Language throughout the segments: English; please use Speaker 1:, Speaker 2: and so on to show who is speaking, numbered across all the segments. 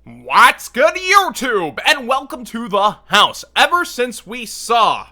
Speaker 1: What's good, YouTube? And welcome to the house. Ever since we saw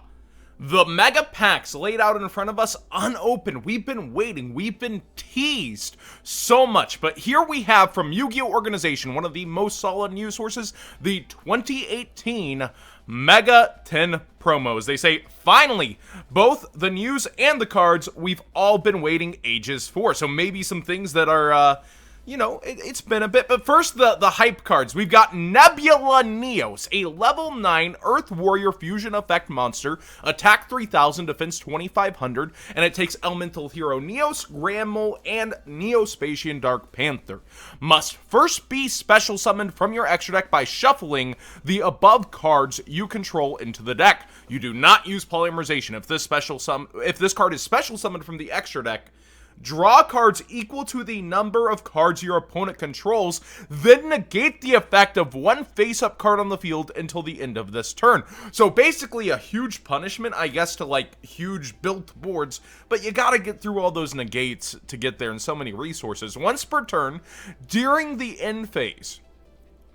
Speaker 1: the mega packs laid out in front of us unopened, we've been waiting, we've been teased so much. But here we have from Yu-Gi-Oh! Organization, one of the most solid news sources, the 2018 MEGATIN promos. They say, finally, both the news and the cards we've all been waiting ages for. So maybe some things that are, you know, it's been a bit. But first, the hype cards. We've got Nebula Neos, a level 9 Earth Warrior fusion effect monster, attack 3000, defense 2500, and it takes Elemental Hero Neos, Granmole, and Neospatian Dark Panther. Must first be special summoned from your extra deck by shuffling the above cards you control into the deck. You do not use polymerization. If this card is special summoned from the extra deck, draw cards equal to the number of cards your opponent controls, then negate the effect of one face-up card on the field until the end of this turn. So basically a huge punishment, I guess, to like huge built boards, but you gotta get through all those negates to get there, and so many resources. Once per turn, during the end phase,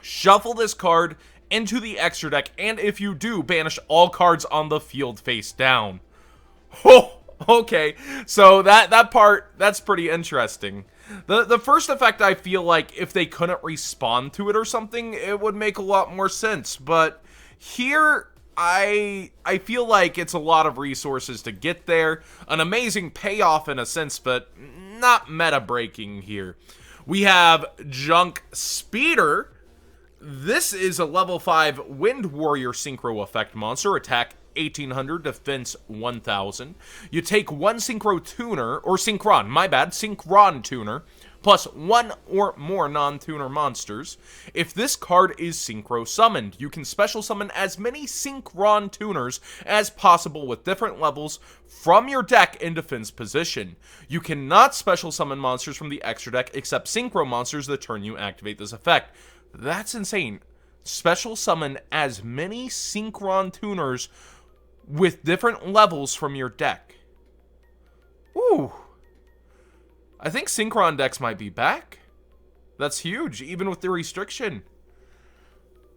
Speaker 1: shuffle this card into the extra deck, and if you do, banish all cards on the field face down. Oh! Okay, so that part, that's pretty interesting. The first effect, I feel like if they couldn't respond to it or something, it would make a lot more sense. But here, I feel like it's a lot of resources to get there. An amazing payoff in a sense, but not meta-breaking here. We have Junk Speeder. This is a level 5 Wind Warrior Synchro effect monster, attack 1800, defense 1000. You take one Synchro tuner, or Synchron, my bad, Synchron tuner, plus one or more non-tuner monsters. If this card is Synchro summoned, you can special summon as many Synchron tuners as possible with different levels from your deck in defense position. You cannot special summon monsters from the extra deck except Synchro monsters the turn you activate this effect. That's insane. Special summon as many Synchron tuners with different levels from your deck. Ooh. I think Synchron decks might be back. That's huge, even with the restriction.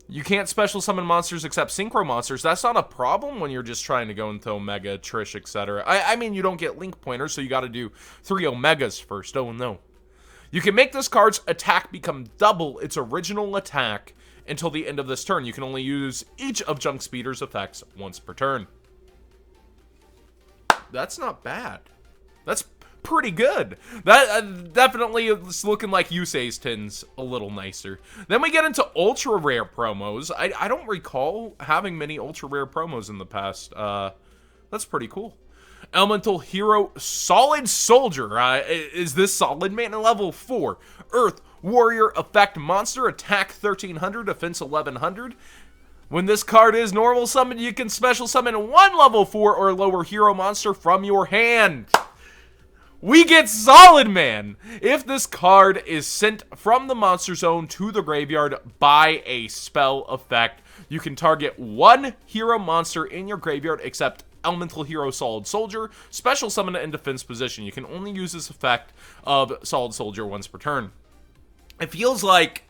Speaker 1: You can't special summon monsters except Synchro monsters. That's not a problem when you're just trying to go into Omega, Trish, etc. I mean, you don't get Link Pointers, so you gotta do 3 Omegas first. Oh no. You can make this card's attack become double its original attack until the end of this turn. You can only use each of Junk Speeder's effects once per turn. That's not bad. That's pretty good. That definitely is looking like Yusei's tins a little nicer. Then we get into ultra rare promos. I don't recall having many ultra rare promos in the past. That's pretty cool. Elemental Hero Solid Soldier. Is this Solid Man at level 4? Earth Warrior effect monster, attack 1300, defense 1100. When this card is normal summoned, you can special summon one level 4 or lower hero monster from your hand. We get Solid Man. If this card is sent from the monster zone to the graveyard by a spell effect, you can target one hero monster in your graveyard except Elemental Hero Solid Soldier, special summon it in defense position. You can only use this effect of Solid Soldier once per turn. It feels like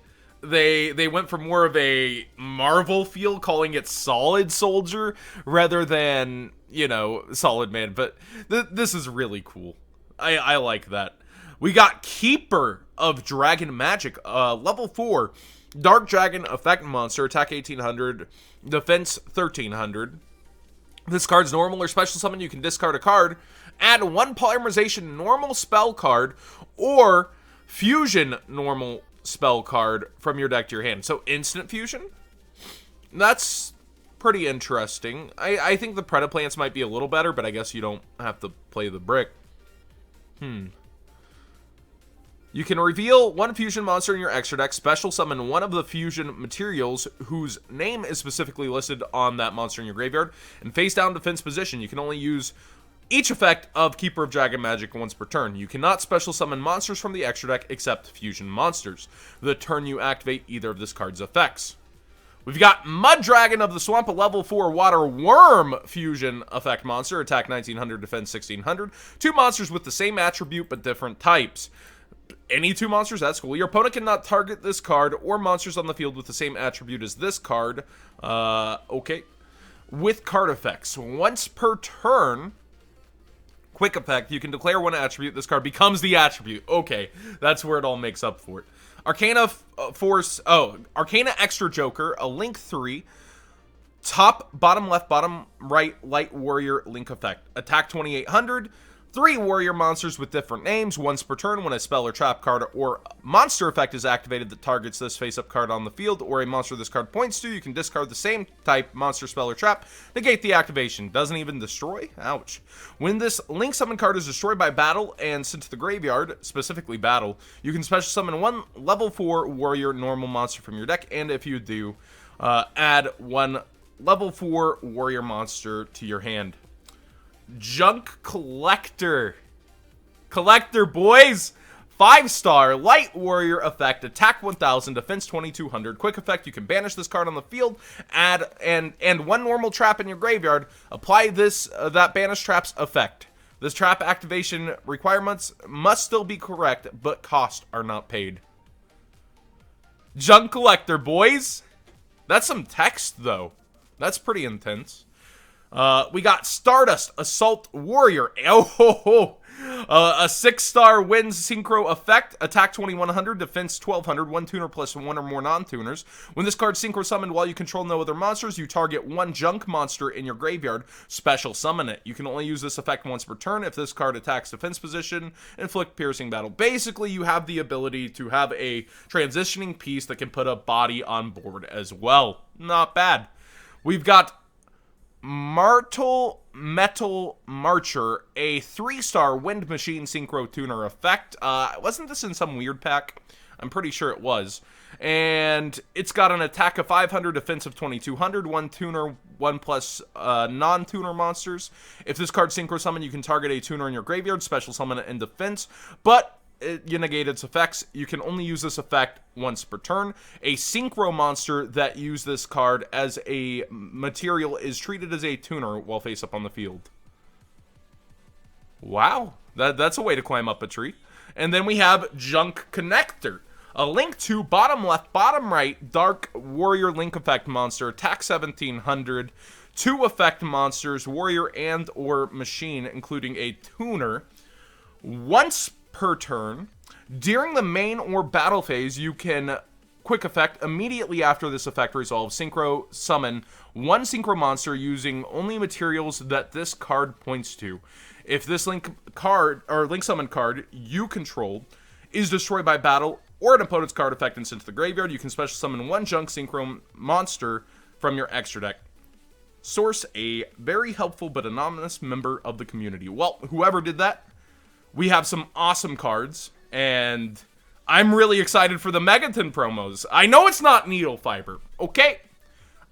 Speaker 1: they went for more of a Marvel feel, calling it Solid Soldier rather than, you know, Solid Man, but this is really cool. I like that. We got Keeper of Dragon Magic, level 4, Dark Dragon effect monster, attack 1800, defense 1300. This card's normal or special summon, you can discard a card, add one polymerization normal spell card, or fusion normal spell card from your deck to your hand. So instant fusion? That's pretty interesting. I think the Predaplants might be a little better, but I guess you don't have to play the brick. You can reveal one fusion monster in your extra deck, special summon one of the fusion materials whose name is specifically listed on that monster in your graveyard, and face down defense position. You can only use each effect of Keeper of Dragon Magic once per turn. You cannot special summon monsters from the extra deck except fusion monsters the turn you activate either of this card's effects. We've got Mud Dragon of the Swamp, a level 4 Water Worm fusion effect monster, attack 1900, defense 1600. Two monsters with the same attribute but different types. any two monsters, that's cool. Your opponent cannot target this card or monsters on the field with the same attribute as this card. Okay. With card effects. Once per turn, quick effect, you can declare one attribute. This card becomes the attribute. Okay, that's where it all makes up for it. Arcana Arcana Extra Joker, a Link 3. Top, bottom left, bottom right, Light Warrior Link effect. Attack 2800. 3 warrior monsters with different names. Once per turn, when a spell or trap card or monster effect is activated that targets this face-up card on the field or a monster this card points to, you can discard the same type monster, spell, or trap. Negate the activation. Doesn't even destroy? Ouch. When this Link Summon card is destroyed by battle and sent to the graveyard, specifically battle, you can special summon one level 4 warrior normal monster from your deck, and if you do, add one level 4 warrior monster to your hand. Junk Collector, boys. 5-star Light Warrior effect, attack 1000, defense 2200. Quick effect, you can banish this card on the field, add and one normal trap in your graveyard. Apply this that banish trap's effect. This trap activation requirements must still be correct, but costs are not paid. Junk Collector, boys. That's some text though. That's pretty intense. We got Stardust Assault Warrior. A 6-star wins Synchro effect. Attack 2100, defense 1200, 1 tuner plus 1 or more non-tuners. When this card Synchro summoned while you control no other monsters, you target one junk monster in your graveyard, special summon it. You can only use this effect once per turn. If this card attacks defense position, inflict piercing battle. Basically, you have the ability to have a transitioning piece that can put a body on board as well. Not bad. We've got Metal Marcher, a 3-star Wind Machine Synchro Tuner effect. Wasn't this in some weird pack? I'm pretty sure it was. And it's got an attack of 500, defense of 2200, 1 tuner, 1 plus non-tuner monsters. If this card Synchro Summon, you can target a tuner in your graveyard, special summon it in defense. But you negate its effects. You can only use this effect once per turn. A Synchro monster that used this card as a material is treated as a tuner while face up on the field. Wow, that's a way to climb up a tree. And then we have Junk Connector, a Link 2 bottom left, bottom right Dark Warrior Link effect monster, attack 1700, 2 effect monsters, warrior and or machine, including a tuner. Once per turn, during the main or battle phase, you can quick effect immediately after this effect resolves, Synchro summon one Synchro monster using only materials that this card points to. If this Link card or Link Summon card you control is destroyed by battle or an opponent's card effect and sent to the graveyard, you can special summon one junk Synchro monster from your extra deck. Source: a very helpful but anonymous member of the community. Well, whoever did that, we have some awesome cards, and I'm really excited for the MEGATIN promos. I know it's not Needle Fiber, okay?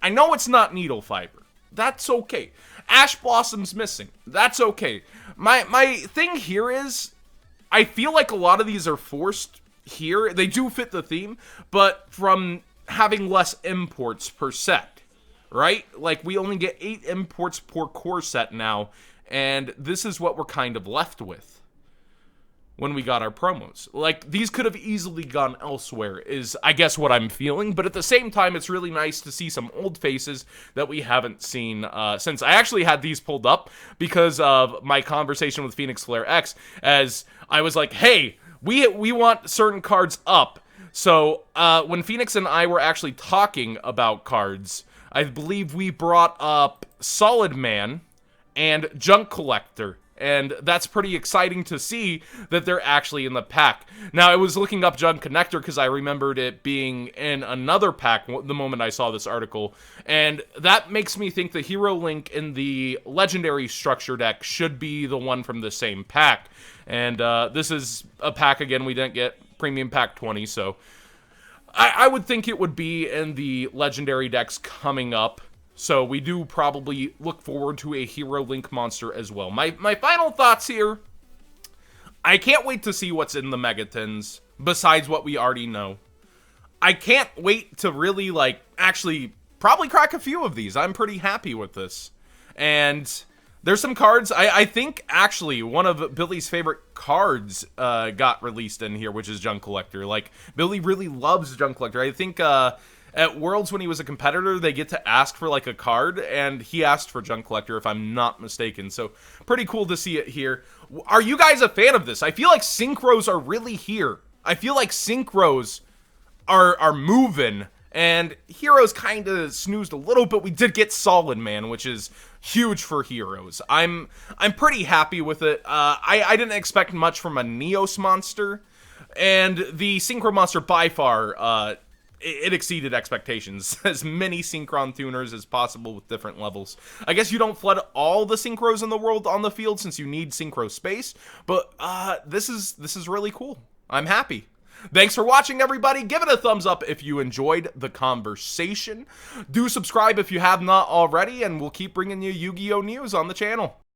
Speaker 1: I know it's not Needle Fiber. That's okay. Ash Blossom's missing. That's okay. My thing here is, I feel like a lot of these are forced here. They do fit the theme, but from having less imports per set, right? Like, we only get 8 imports per core set now, and this is what we're kind of left with when we got our promos. Like, these could have easily gone elsewhere, is, I guess, what I'm feeling. But at the same time, it's really nice to see some old faces that we haven't seen since. I actually had these pulled up because of my conversation with Phoenix Flare X, as I was like, hey, we want certain cards up. So, when Phoenix and I were actually talking about cards, I believe we brought up Solid Man and Junk Collector. And that's pretty exciting to see that they're actually in the pack. Now, I was looking up Junk Connector because I remembered it being in another pack the moment I saw this article. And that makes me think the Hero Link in the Legendary Structure deck should be the one from the same pack. And this is a pack, again, we didn't get Premium Pack 20, so I would think it would be in the Legendary decks coming up. So we do probably look forward to a Hero Link monster as well. My final thoughts here. I can't wait to see what's in the Megatins, besides what we already know. I can't wait to really, like, actually probably crack a few of these. I'm pretty happy with this. And There's some cards. I think, actually, one of Billy's favorite cards got released in here, which is Junk Collector. Like, Billy really loves Junk Collector. I think at Worlds, when he was a competitor, they get to ask for, like, a card, and he asked for Junk Collector, if I'm not mistaken. So, pretty cool to see it here. Are you guys a fan of this? I feel like Synchros are really here. I feel like Synchros are moving. And Heroes kind of snoozed a little, but we did get Solid Man, which is huge for Heroes. I'm pretty happy with it. I didn't expect much from a Neos monster, and the Synchro monster by far, it exceeded expectations. As many Synchron tuners as possible with different levels. I guess you don't flood all the Synchros in the world on the field since you need Synchro space, but this is really cool. I'm happy. Thanks for watching, everybody. Give it a thumbs up if you enjoyed the conversation. Do subscribe if you have not already, and we'll keep bringing you Yu-Gi-Oh! News on the channel.